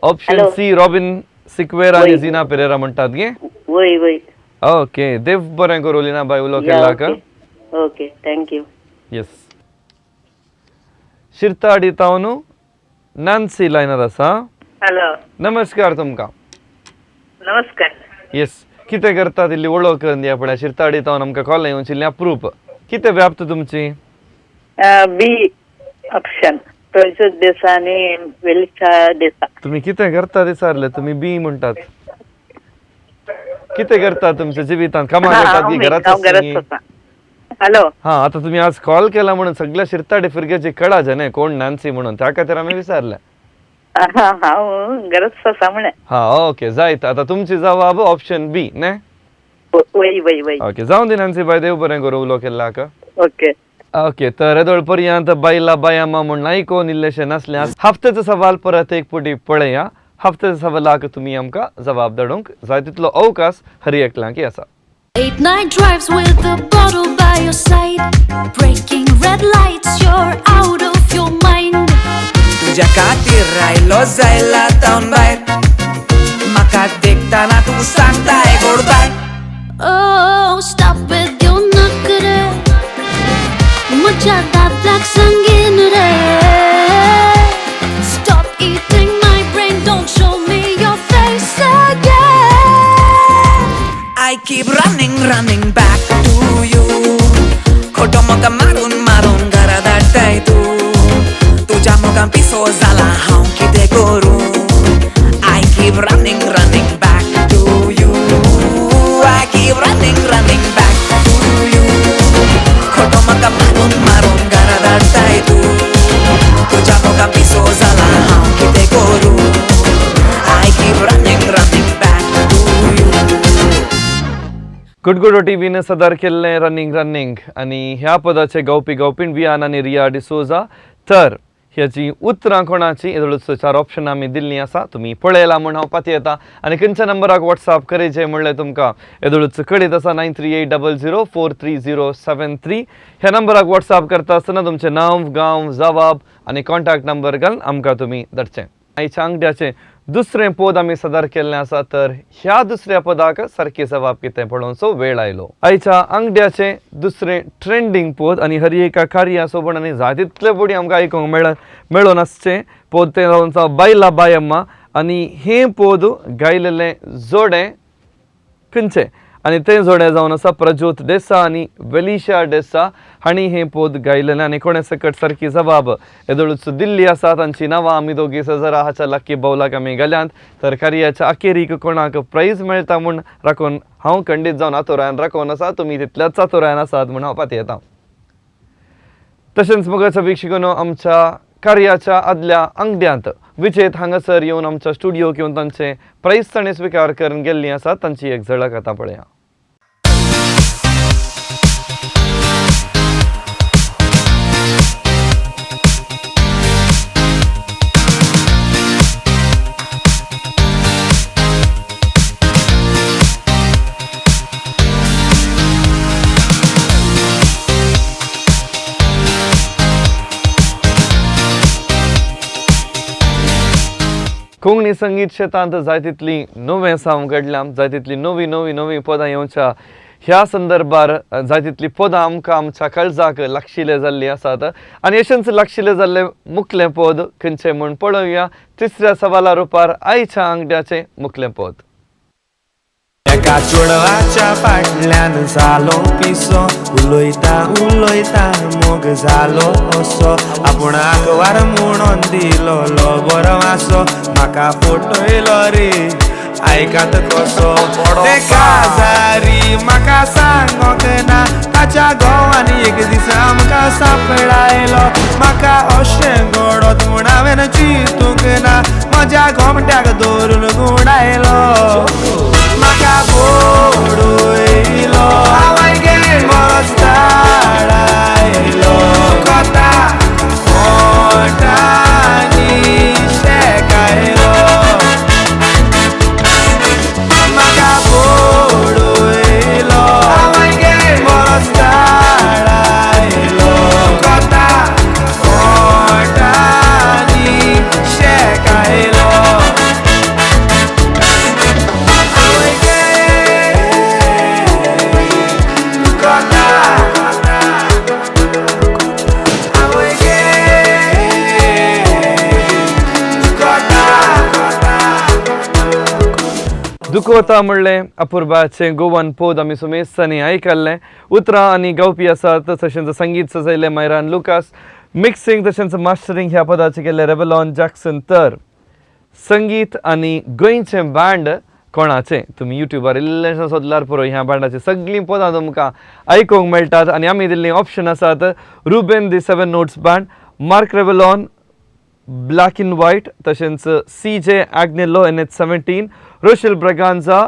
Option C Robin Sequeira आनी झिना पेरेरा म्हणटात गे. वय ओके देव बरें करूं लीना बाय उलो केल्ल्याक. Okay thank you. येस शिरताडी तावन नॅन्सी लायनर आसा. हॅलो. नमस्कार तुमकां. नमस्कार. येस कितें करतात इल्ली वळख करून दिया पळय. शिरताडी तावन आमकां कॉल येवची अप्रूप कितें व्याप्त तुमची. बी ऑप्शन प्रज्योत देसाई आणि वेलिशा देसाई. तुम्ही कितें करतात विचारले तुमी बी म्हणटात. कितें करतात तुमच्या जिवितांत कामां करतात की घरात. हॅलो. हा आता तुम्ही आज कॉल केला म्हणून सगळ्या शिरताडी फिरग्याची कळा न्ही कोण नॅन्सी म्हणून त्या खातीर आमी विचारले. हांव घरात आसा म्हणे. हा ओके जायत आता तुमची जवाब ऑप्शन बी न्ही. वय ओके जावं दी नॅन्सी बाय देव बरें करूं उलो केल्ल्याक. ओके. ओके तर येदोळ पर्यंत बायला बायम्मा म्हूण आयकोन इल्लेशें नासल्यार हफ्त्याचो सवाल परत एक पुटी पळया. हफ्त्याच्या सवालाक तुमी आमकां जवाब धाडूंक जाय तितलो अवकाश हर एकल्याक आसा. Late night drives with a bottle by your side. Breaking red lights, you're out of your mind. तुझ्या खातीर रायलो जायला तावन भायर म्हाका देखताना तूं सांगताय गोड bye Oh, stop with your nakre. Mucha datlak sangin re. Stop eating my brain, don't show me your face again. I keep running back to you खोटो मोका मारून घरा धाडटाय तूं तुझ्या मोगान पिसो जाला हांव कितें करूं I keep running back to you I keep running back to you खोटो मोका मारून घरा धाडटाय तूं तुझ्या मोगान पिसो जाला हांव कितें करूं I keep running back to you गुडगुडो टीव्हीने सदर केल्लें रनिंग आनी ह्या पदाचे गावपीण वियान आनी रिया डिसोजा तर ह्याची उतरां कोणाची हेदळूच 4 ऑप्शन आमी दिल्लीं आसा तुमी पळयला म्हूण हांव पाती येता आनी खंयच्या नंबराक व्हॉट्सॲप करीचे म्हणलें तुमकां हेदळूच कळीत आसा 9380043073 ह्या नंबराक व्हॉट्सॲप करता आसतना तुमचें नांव गांव जबाब आनी कॉन्टॅक्ट नंबर घालून आमकां तुमी धाडचें आयच्या अंगड्याचें दुसरें पद आमी सदर केल्लें आसा तर ह्या दुसऱ्या पदाक सारकी जबाब कितें पळोवचो वेळ आयलो आयच्या अंगड्याचें दुसरें ट्रेंडींग पद आनी हर एका कार्या सोबत आनी जायतितले बडी आमकां आयकूंक मेळोन आसचें पद तें जावन आसा बायला बायम्मा आनी हें पद गायलेलें जोडें खंयचें आनी तें जोडें जावन आसा प्रज्योत देसा आनी वेलिशा देसा हांणी हें पद गायलेलें आनी कोणे सकट सारकी जबाब येदळूच दिल्ली आसा तांची नांवां आमी दोगी सजरा हाच्या लकी बावलाक आमी घाल्यांत तर कार्याच्या अखेरीक कोणाक प्रायज मेळटा म्हूण राखून हांव खंडीत जावन आतोरान राखून आसा तुमी तितल्याच आतोरान आसात म्हूण हांव पाती येता तशेंच मोगाचो वीक्षकांनो आमच्या कार्याच्या आदल्या अंगड्यांत विजेत हांगासर येवन आमच्या स्टुडियोक येवन तांचे प्रायज ताणें स्विकार करून गेल्लीं आसात तांची एक झलक आतां पळया कोंकणी संगीत क्षेत्रांत जायतितलीं नवें साम घडल्यां जायतितलीं नवीं पदां येवच्या ह्या संदर्भार जायतितलीं पदां आमकां आमच्या काळजाक लागशिल्ले जाल्लीं आसात आनी अशेंच लागशिल्ले जाल्लें मुखलें पद खंयचें म्हूण पळोवया तिसऱ्या सवाला रुपार आयच्या अंगड्याचें मुखलें पद एका चोडवाच्या फाटल्यान जालो पिसो उलोयता मोग जालो असो आपूण आंकवार म्हणून दिलो बरो वासो म्हाका फटयलो रे आयकात कसो ते काजारी म्हाका सांगोक ना ताच्या घोवान एक दीस आमकां सांपडायलो म्हाका अशें घडत म्हूण हांवें चिंतूंक ना म्हज्या घोमट्याक धरून गुडायलो म्हाका बोडयलो मस्ताडायलो कोता पोटांनी शेकायलो म्हाका बोडयलो मस्ताडायलो कोता पोटांनी शेकायलो दुखोता म्हणलें अपूर्वाचें गोवन पद आमी सुमेसांनी आयकल्लें उतरां आनी गावपी आसात तशेंच संगीत सजयलें मायरान लुकास मिक्सिंग तशेंच मास्टरींग ह्या पदाचें केल्लें रेबलॉन जॅक्सन तर संगीत आनी गोंयचें बँड कोणाचें तुमी युट्यूबार इल्लेशें सोदल्यार पुरो ह्या बँडाची सगळीं पदां तुमकां आयकूंक मेळटात आनी आमी दिल्लीं ऑप्शन आसात Ruben the 7 notes band Mark Revlon black in white तशेंच CJ Agnelo NH17 Rochelle Braganza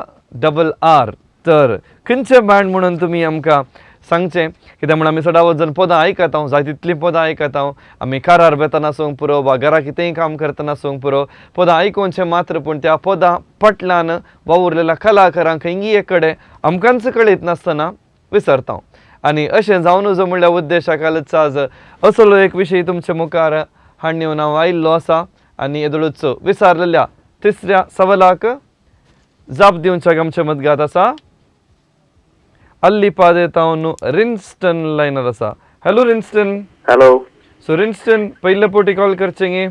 RRR तर खंयचे बँड म्हणून तुमी आमकां सांगचे कित्याक म्हण आमी सदां वचून पदां आयकता जाय तितलीं पदां आयकता आमी कारार बेतना आसूंक पुरो वा घरा कितेंय काम करतना आसूंक पुरो पदां आयकुनचें मात्र पूण त्या पदां पटलान वावुरलेल्या कलाकारांक इंगिये कडेन आमकांच कळीत नासतना विसरता आनी अशें जावन नजो म्हणल्यार उद्देशाखालच आज असलो एक विशय तुमचे मुखार हाडून येवन हांव आयिल्लो आसा आनी येदोळूच विसारलेल्या तिसऱ्या सवालाक जाप दिवच्याक आमचे मदगात आसा अल्लीपादे तावन रिन्स्टन लायनर आसा. हॅलो रिन्स्टन. हॅलो. सो रिन्स्टन पयले पोटी कॉल करचें गे.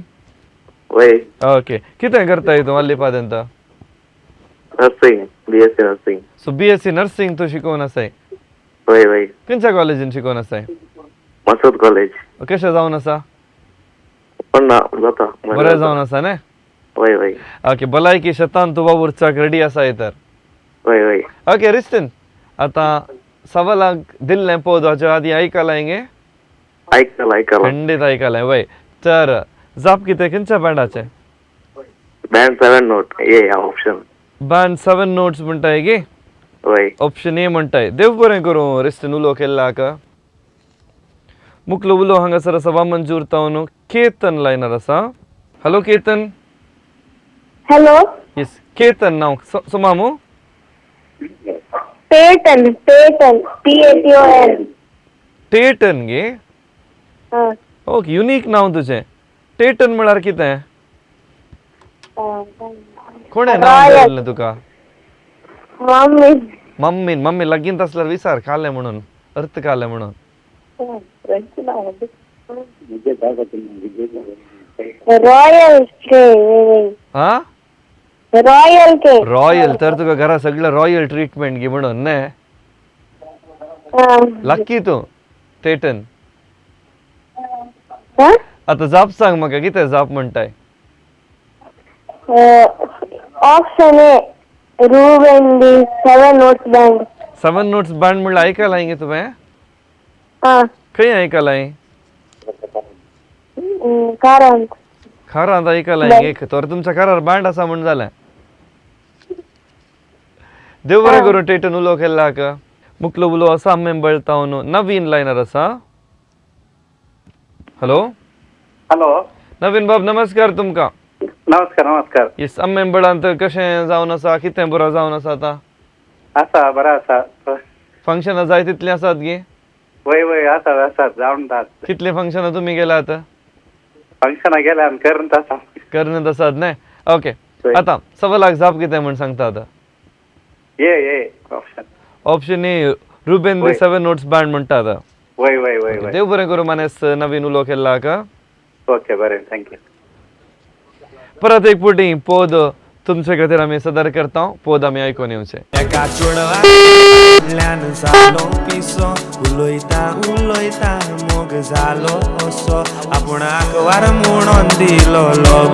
वय. ओके कितें करताय तूं अल्लीपादेंत? Nursing, BSc nursing. So BSc nursing तूं शिकोवन आसाय? वय वय. खंयच्या कॉलेजीन शिकोवन आसाय? मसूद कॉलेज. कशें जावन आसा? पण जाता. बरें जावन आसा न्ही? वय वय. ओके भलायकी शेतान तूं वावुरचाक रेडी आसाय तर? वय वय. ओके रिन्स्टन आतां सवालाक दिल्लें पद हाच्या आदी आयकलां गे? आयकलां. खंडीत आयकलां वय. तर जाप कितें खंयच्या बँडाचें? Band 7 note A option. Band 7 notes म्हणटाय गे? वय. ऑप्शन ए म्हणटाय. देव बरें करूं रिस्टन उलो केल्लाक. मुखलो उलो हांगासर आसा वामंजूर तावन केतन लायनर आसा. Hello Ketan. Hello. Yes Ketan नांव सोमामू? Paton PATON. टेटन गे? ओके युनीक नांव तुजें. टेटन म्हळ्यार कितें? कोणें नांव दिलें तुका? मम्मीन. मम्मी लगीन आसल्यार विचार काले म्हणून अर्थ काले म्हणून. रॉयल तर तुका घरा सगळं रॉयल ट्रीटमेंट घे म्हणून ने. लकी तू टेटन. आता जाप सांग म्हाका कितें जाप म्हणटाय? Option A Ruben D 7 notes band. 7 notes band म्हणल्यार आयकलां गे तुवें? खंय आयकलां? खारांत आयकलां गे. तर तुमच्या घरार बँड आसा म्हण जालें. देव बरें करूं टेटन उलो केल्लाक. मुखलो उलो आसा मेंबळ तावन नवीन लायनर आसा. हॅलो. हॅलो. नवीन बाब नमस्कार तुमकां. नमस्कार. येस मेंबळांत कशें जावन आसा? कितें बरो जावन आसा आतां? आसा बरा आसा. फंक्शनां जाय तितलीं आसात गे? वय वय आसात जावन तात. कितलीं फंक्शनां तुमी गेल्यात? फंक्शनां गेल्या आनी करनत आसात न्ही? ओके आतां सवालाक जाप कितें म्हण सांगता आतां? A option. Option A Ruben the 7 notes band म्हणटा आतां. वय वय वय. देव बरें करूं मानेस नवीन उलो केल्लाक. ओके बरें थँक्यू. परत एक फावटी पद तुमचे खातीर आमी सदर करता. पद आमी आयकून येवचे. एका चोडवांतल्यान जालो पिसो उलोयता मोग जालो असो आपुणाक वार म्हणून दिलो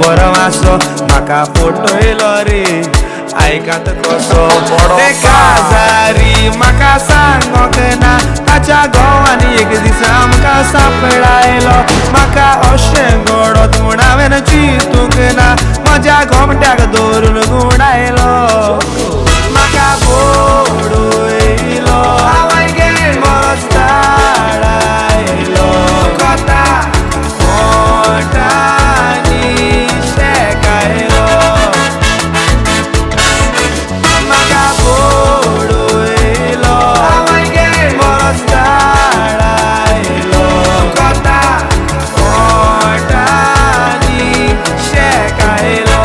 बरो वासो म्हाका फटयलो रे आयकात कसो ते काजारी म्हाका सांगोक ना ताच्या घोवांनी एक दीस आमकां सांपळायलो म्हाका अशें घडत म्हूण हांवें चिंतूंक ना म्हज्या घोमट्याक धरून गुडायलो म्हाका बोडयलो बरोच धाडायलो कोता मोठांनी शेकायलो म्हाका बोडयलो बरोच धाडायलो कोता मोठांनी शेकायलो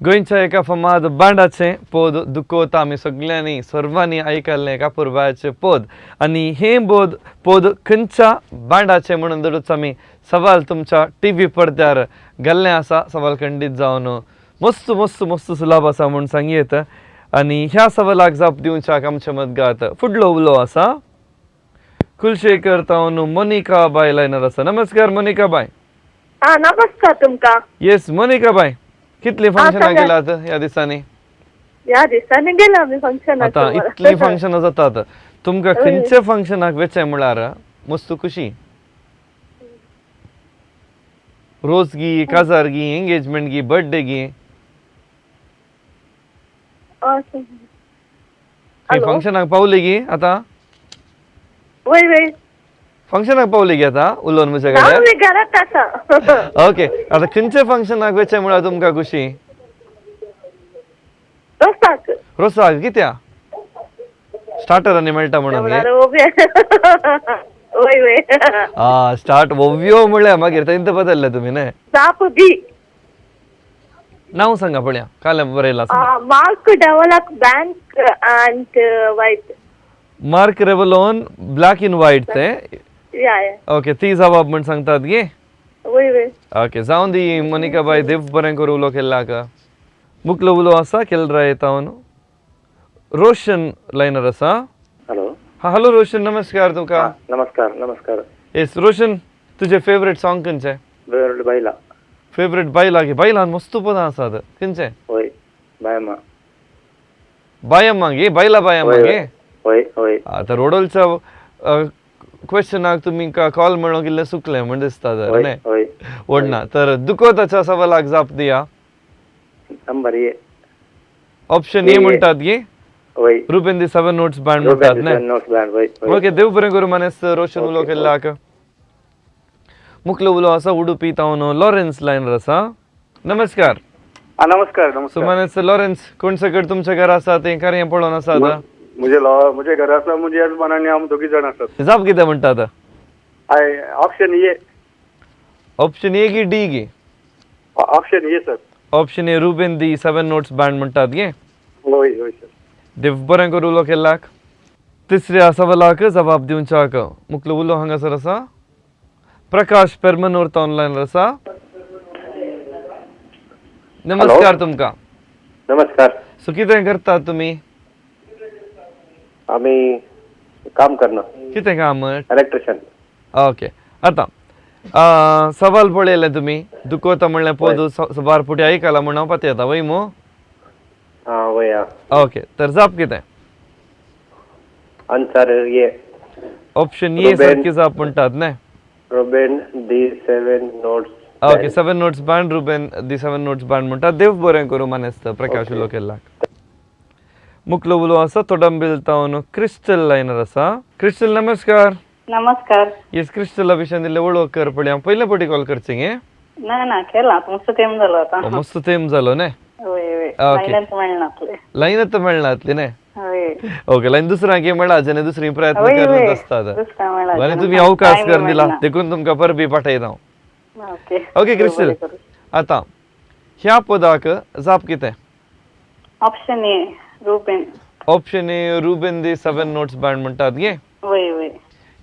गोंयच्या एका फामाद बँडाचें पद दुखोवता आमी सगळ्यांनी सर्वांनी आयकल्लें कापूरबायाचें पद आनी हें पद खंयच्या बँडाचें म्हणून धरूच आमी सवाल तुमच्या टीव्ही पडद्यार घाल्लें आसा. सवाल खंडीत जावन मस्त मस्त मस्त सुलाभ आसा म्हूण सांगयेत आनी ह्या सवालाक जाप दिवच्याक आमच्या मदगात फुडलो उलो आसा कुलशेखर तावन मोनिका बाय लायनर आसा. नमस्कार मोनिका बाय. नमस्कार तुमकां. येस मोनिका बाय कितली फंक्शनां गेलात ह्या दिसांनी? ह्या दिसांनी गेला आमी फंक्शनाक. आता इतली फंक्शनां जातात तुमकां खंयच्या फंक्शनाक वेचें म्हळ्यार मस्त खुशी. रोज गी, काजार गी, एंगेजमेंट गी, बर्थडे गी, फंक्शनाक पावली गी आता. वय वय फंक्शनाक पावली गी आता उलोवन म्हजे कडेन. आमी घरात आसा. ओके आता खंयच्या फंक्शनाक वेचें म्हळ्यार तुमकां खुशी. रोसाक. रोसाक कित्या स्टार्टरांनी मेळटा म्हणून गे. वय वय स्टार्ट ओव्यो म्हळ्यार मागीर तेंत बदलले तुमी न्हय. साप बी नांव सांगा पळया काल बरयला. मार्क डेवलप बँक and white. Mark Revlon black in white ते. या ओके ती जबाब म्हण सांगतात गे. वय वय ओके जावन दी मोनिका बाई देव बरें करूं उलो केल्ला का. मुकलो उलो आसा केल्रा येता रोशन लायनर आसा. हॅलो. हा हॅलो रोशन नमस्कार तुका. नमस्कार नमस्कार. येस रोशन तुझे फेवरेट सॉंग खंयचे. बायला. फेवरेट बायला गे. बायलान मस्त पदां आसात खंयचे. होय बायम्मा. बायम्मा गे बायला बायम्मा गे. होय होय. आता रोडोलच्या क्वेश्चनाक तुमी कॉल म्हणून किल्ले सुकले म्हण दिसता तर न्हय. होय ओडना तर दुकोताच्या सवालाक जाप दिया. Number A. ऑप्शन ए म्हणटात गे. होय. रुबेन दी 7 नोट्स बँड म्हणटात न्हय. Notes band. होय. ओके देव बरें करूं मानेस रोशन उलो केल्लाक. मुकलो उलो आसा उडुपी तावन लॉरेन्स लायनर आसा. नमस्कार. नमस्कार सो मानेस लॉरेन्स कोण सकट तुमच्या घर आसा तें कार्य पळोवन आसा आता. मुझे घर आसा मुझे यजमान आनी आमी दोगी जाण आसात. जाप कितें म्हणटात. Option A. ऑप्शन ए की डी गे. Option A sir. Option A Ruben the 7 notes band म्हणटात गे. होय होय सर. देव बरें करूं उलो केल्लाक. तिसऱ्या सवालाक जबाब दिवच्याक मुकलो उलो हांगासर आसा. प्रकाश पेरमनोर्त ऑनलायन आसा. नमस्कार तुमकां. नमस्कार. सो कितें करतात तुमी. आम्ही काम करना. कितें काम. इलेक्ट्रिशियन. ओके आता सवाल पळयले तुमी दुखोता म्हणलें पोदू सबार पुटी आयकला म्हण हांव पाती येता वय मो. वय. ओके तर जाप कितें. आन्सर ए. ऑप्शन ए सारकी जाप म्हणटात न्हय. रुबेन दी 7 notes. Okay 7 notes band Ruben दी 7 नोट्स बँड म्हणटात. देव बरें करूं मानेस्त प्रकाश उलो केल्लाक. मुकलो उलो आसा तोडंबिल तावन क्रिस्टल लायनर आसा. क्रिस्टल नमस्कार. नमस्कार. येस क्रिस्टला विशयान दिल्ले वळख कर पळय. पयले पटी कॉल करचें गे. ना केला मस्त तेम जालो आता. मस्त तेम जालो न्हय. ओके लायनच मेळनातली न्हय. होय. ओके लायन दुसऱ्यांक मेळा जेणे दुसरी प्रयत्न करत असतात आणि तुम्ही अवकाश कर दिला देखून तुमकां परबी पाठयता. ओके क्रिस्टल आता ह्या पदाक जाप कितें. Option A Reuben. Option A Ruben the 7 notes band म्हणटात गे.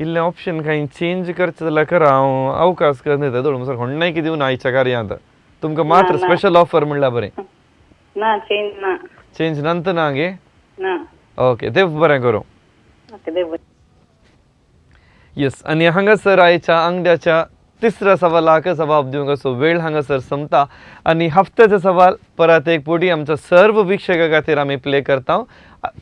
इल्लें ऑप्शन काही चेंज करचें जाल्यार करा. हांव अवकाश कर दिता दोन सर होण्णाय कितें दिवन आयच्या कार्यांत तुमकां मात्र स्पेशल ऑफर म्हणल्यार बरें. ना चेंज ना. चेंज नंतर ना गे. ना. ओके देव बरें करूं. ओके देव बरें. येस आनी हांगासर आयच्या अंगड्याच्या तिसऱ्या सवालाक जबाब दिवंक असो वेळ हांगासर संपता आनी हफ्त्याचे सवाल परत एक पोटी आमच्या सर्व वीक्षकां खातीर आमी प्ले करता.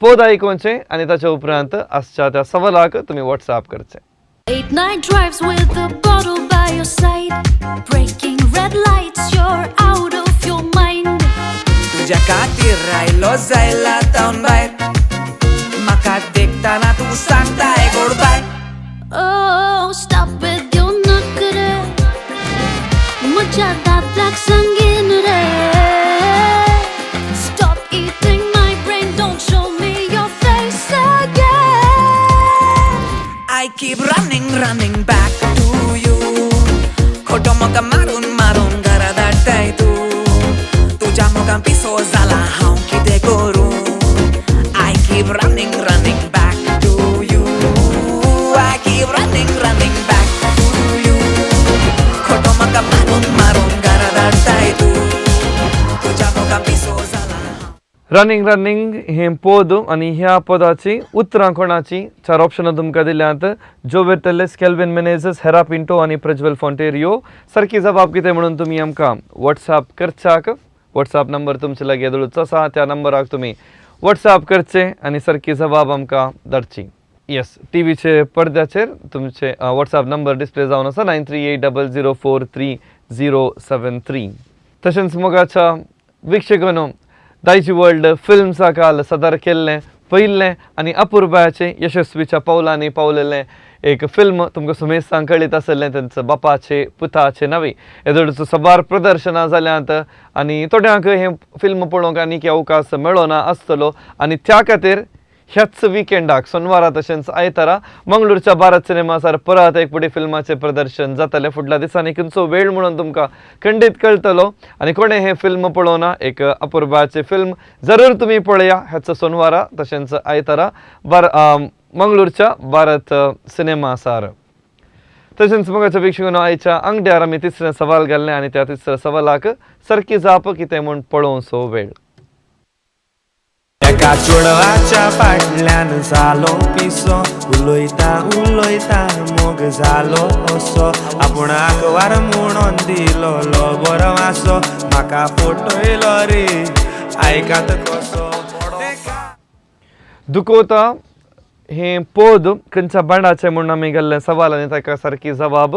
पोद आयकोवचें आनी ताच्या उपरांत आसच्या त्या सवालाक तुमी व्हॉट्सॲप करचें. Late night drives with a bottle by your side, breaking red lights, you're out of your mind. तुझ्या खातीर रायलो जायला तावन भायर म्हाका देखताना तूं सांगताय गोड bye. Oh, stop with your nakre, म्हज्या दांतल्याक सांगीन रे. Stop eating my brain, don't show me your face again. I keep running back to you. खोटो म्हाका मारून मारून घरा धाडटाय तूं. तुज्या मोगान पिसो जाला हांव कितें करूं. I keep running back to you. I keep running back to you. खोटो म्हाका मारून मारून घरा धाडटाय तूं. तुज्या मोगान पिसो जाला. रनिंग हें पद आनी ह्या पदाची उतरां कोणाची 4 ऑप्शनां तुमकां दिल्यांत. जो बेटेलेस केल्विन मेनेझस हेरा पिंटो आनी प्रज्वल फॉन्टेरियो. सारकी जबाब कितें म्हणून तुमी आमकां व्हॉट्सॲप करच्याक. व्हॉट्सॲप नंबर तुमचे लागी येदळूच आसा त्या नंबराक तुम्ही व्हॉट्सॲप करचे आणि सारकी जबाब आमकां धाडची. येस, टीव्हीचे पडद्याचेर तुमचे व्हॉट्सॲप नंबर डिस्प्ले जावन आसा 9380043073. तशेंच मोगाच्या विक्षेकांनो, दायजी वर्ल्ड फिल्म्सा काल सादर केल्लें पयिल्लें आनी अपुर्बाचे यशस्वीच्या पावलांनी पावलेलें एक फिल्म तुमकां सुमेस्तांक कळीत आसलें तांचं बापाचे पुताचे नवे येदोळचो सबार प्रदर्शनां जाल्यांत आनी थोड्यांक हें फिल्म पळोवंक आनीक अवकाश मेळ्ळो ना आसतलो आनी त्या खातीर ह्याच विकेंडाक सोनवारा तशेंच आयतारा मंगळूरच्या भारत सिनेमासार परत एक फुडें फिल्माचें प्रदर्शन जातलें. फुडल्या दिसांनी खंयचो वेळ म्हणून तुमकां खंडीत कळटलो आनी कोणें हें फिल्म पळोवना एक अपुर्बाचें फिल्म जरूर तुमी पळया ह्याच सोनवारा तशेंच आयतारा मंगळूरच्या भारत सिनेमासार. तशेंच मोगाच्या वीक्षकांनो, आयच्या अंगड्यार आमी तिसरें सवाल घाल्लें आनी त्या तिसऱ्या सवालाक सारकी जाप कितें म्हूण पळोवचो वेळ. एका चोडवाच्या फाटल्यान जालो पिसो, उलोयता उलोयता मोग जालो असो, आपुणाक वार म्हणून दिलो बरो वासो, म्हाका फटयलो रे आयकात कसो. दुखोता हें पोद खंयच्या बांडाचें म्हणून आमी गेल्लें सवाल आनी ताका सारकी जबाब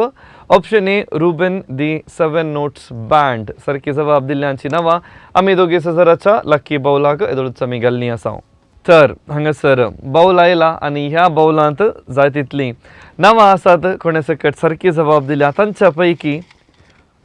option A Ruben the 7 notes band. सारकी जबाब दिल्ल्यांची नांवां आमी दोगी सजराच्या लक्की बावलाक येदोळूच आमी घाल्लीं आसा. तर हांगासर बावल आयला आनी ह्या बावलांत जाय तितलीं नांवां आसात. कोणे सकट सारकी जबाब दिल्या तांच्या पैकी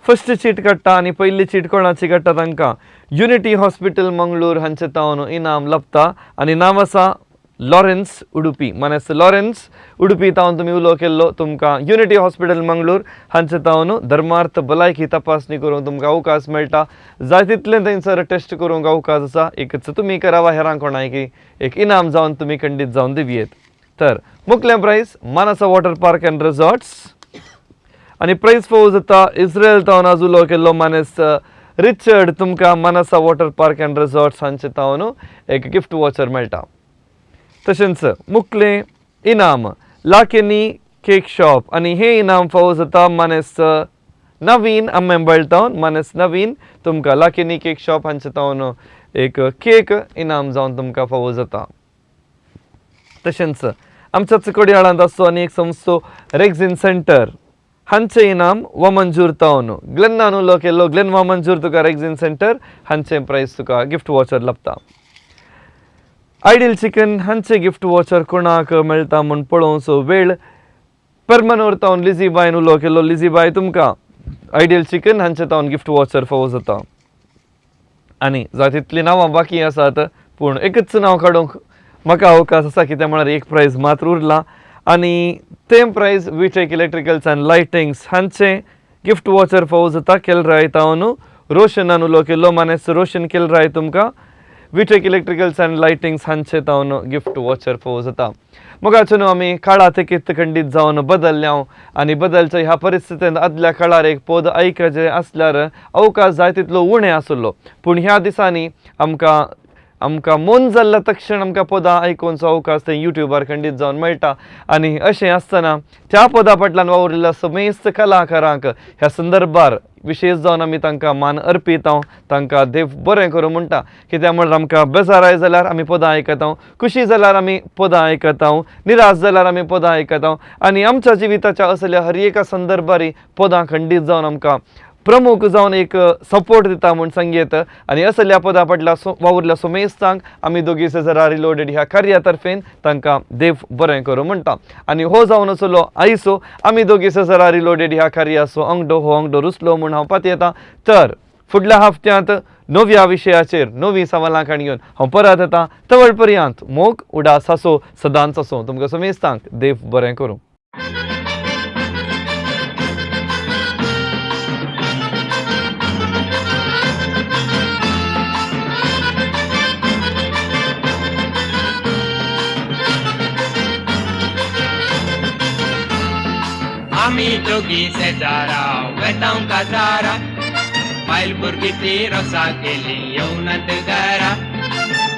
फर्स्ट चीट काडटा आनी पयली चीट कोणाची काडटा तांकां युनिटी हॉस्पिटल मंगळूर हांचे तावन इनाम लभता आनी नांव आसा लॉरेन्स उडुपी. मानेस लॉरेन्स उडुपी तावन तुमी उलो केल्लो तुमकां युनिटी हॉस्पिटल मंगळूर हांचे तावन धर्मार्थ भलायकी तपासणी करूंक तुमकां अवकाश मेळटा. जाय तितलें थंयसर टेस्ट करूंक अवकाश आसा. एकच तुमी करावा हेरांक कोणायकी एक इनाम जावन तुमी खंडीत जावन दिवयेत. तर मुखलें prize Manasa water park and resorts आनी प्रायज फावो जाता इस्रायल तावन आज उलो केल्लो मानेस रिचर्ड तुमकां मानसा वॉटर पार्क अँड रिसॉर्ट्स हांचे तावन एक गिफ्ट वॉचर मेळटा. तशेंच मुखलें इनाम लाकेनी केक शॉप आनी हें इनाम फावो जाता मानेस नवीन आंबेंबळ तावन. मानेस नवीन तुमकां लाकेनी केक शॉप हांचे तावन एक केक इनाम जावन तुमकां फावो जाता. तशेंच आमच्याच कोडयाळांत आसचो आनी एक संस्थो रेक्झिन सेंटर हांचे इनाम वमंजूर तावन ग्लेनान उलो केल्लो ग्लेन वमंजूर तुका रेक्झिन सेंटर हांचें प्रायज तुका गिफ्ट वॉचर लभता. आयडियल चिकन हांचे गिफ्ट वॉचर कोणाक मेळटा म्हूण पळोवचो वेळ. परमनोर तावन लिझी बायन उलो केल्लो. लिझी बाय तुमकां आयडियल चिकन हांचे तावन गिफ्ट वॉचर फावो जाता. आनी जाय तितलीं नांवां बाकी आसात पूण एकच नांव काडूंक म्हाका अवकाश आसा कित्याक म्हळ्यार एक प्रायज मात्र उरला आनी तें प्रायज विटेक इलेक्ट्रिकल्स अँड लायटिंग्स हांचे गिफ्ट वॉचर फावो जाता. केलराय तावन रोशनान उलो केल्लो. मानेस रोशन केलराय तुमकां विटेक इलेक्ट्रिकल्स अँड लायटिंग्स हांचे तावन गिफ्ट वॉचर फावो जाता. मोगाचो न्हू आमी काळा तेकीत खंडीत जावन बदल्ल्या आनी बदलच्या ह्या परिस्थितींत आदल्या काळार एक पद आयकचें आसल्यार अवकाश जाय तितलो उणें आसलो पूण ह्या दिसांनी आमकां मन जाल्ल्या तक्षण आमकां पदां आयकोवचो अवकाश थंय युट्यूबार खंडीत जावन मेळटा. आनी अशें आसतना त्या पदा फाटल्यान वावुरिल्ल्या समेस्त कलाकारांक ह्या संदर्भार विशेश जावन आमी तांकां मान अर्पिता. तांकां देव बरें करूं म्हणटा. कित्याक म्हळ्यार आमकां बेजाराय जाल्यार आमी पदां आयकता, खुशी जाल्यार आमी पदां आयकता, निराश जाल्यार आमी पदां आयकता आनी आमच्या जिविताच्या असल्या हर एका संदर्भारी पदां खंडीत जावन आमकां प्रमुख जावन एक सपोर्ट दिता म्हूण संगीत आनी असल्या पदा फाटल्या वावुरल्या सोमेस्तांक आमी दोगी सेजरा रिलोडेड ह्या कार्या तर्फेन तांकां देव बरें करूं म्हणटा. आनी हो जावन असलो आयसो आमी दोगी सेजरा रिलोडेड ह्या कार्याचो अंगडो हो अंगडो रुसलो म्हूण हांव पातयेतां. तर फुडल्या हप्त्यांत नव्या विशयाचेर नवी सवालां घेवन हांव परत येतां. तवळ पर्यंत मोग उडास आसो सदांच आसो. तुमकां सोमेस्तांक देव बरें करूं. आमी दोगी शेजारा वेतांव काजारा बायल भुरगीं ती रोसा केली येवनात घरा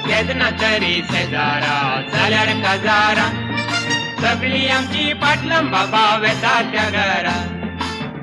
केदना तरी शेजारा जाल्यार काजारा सगळीं आमची पाटलम बाबा वेता त्या घरा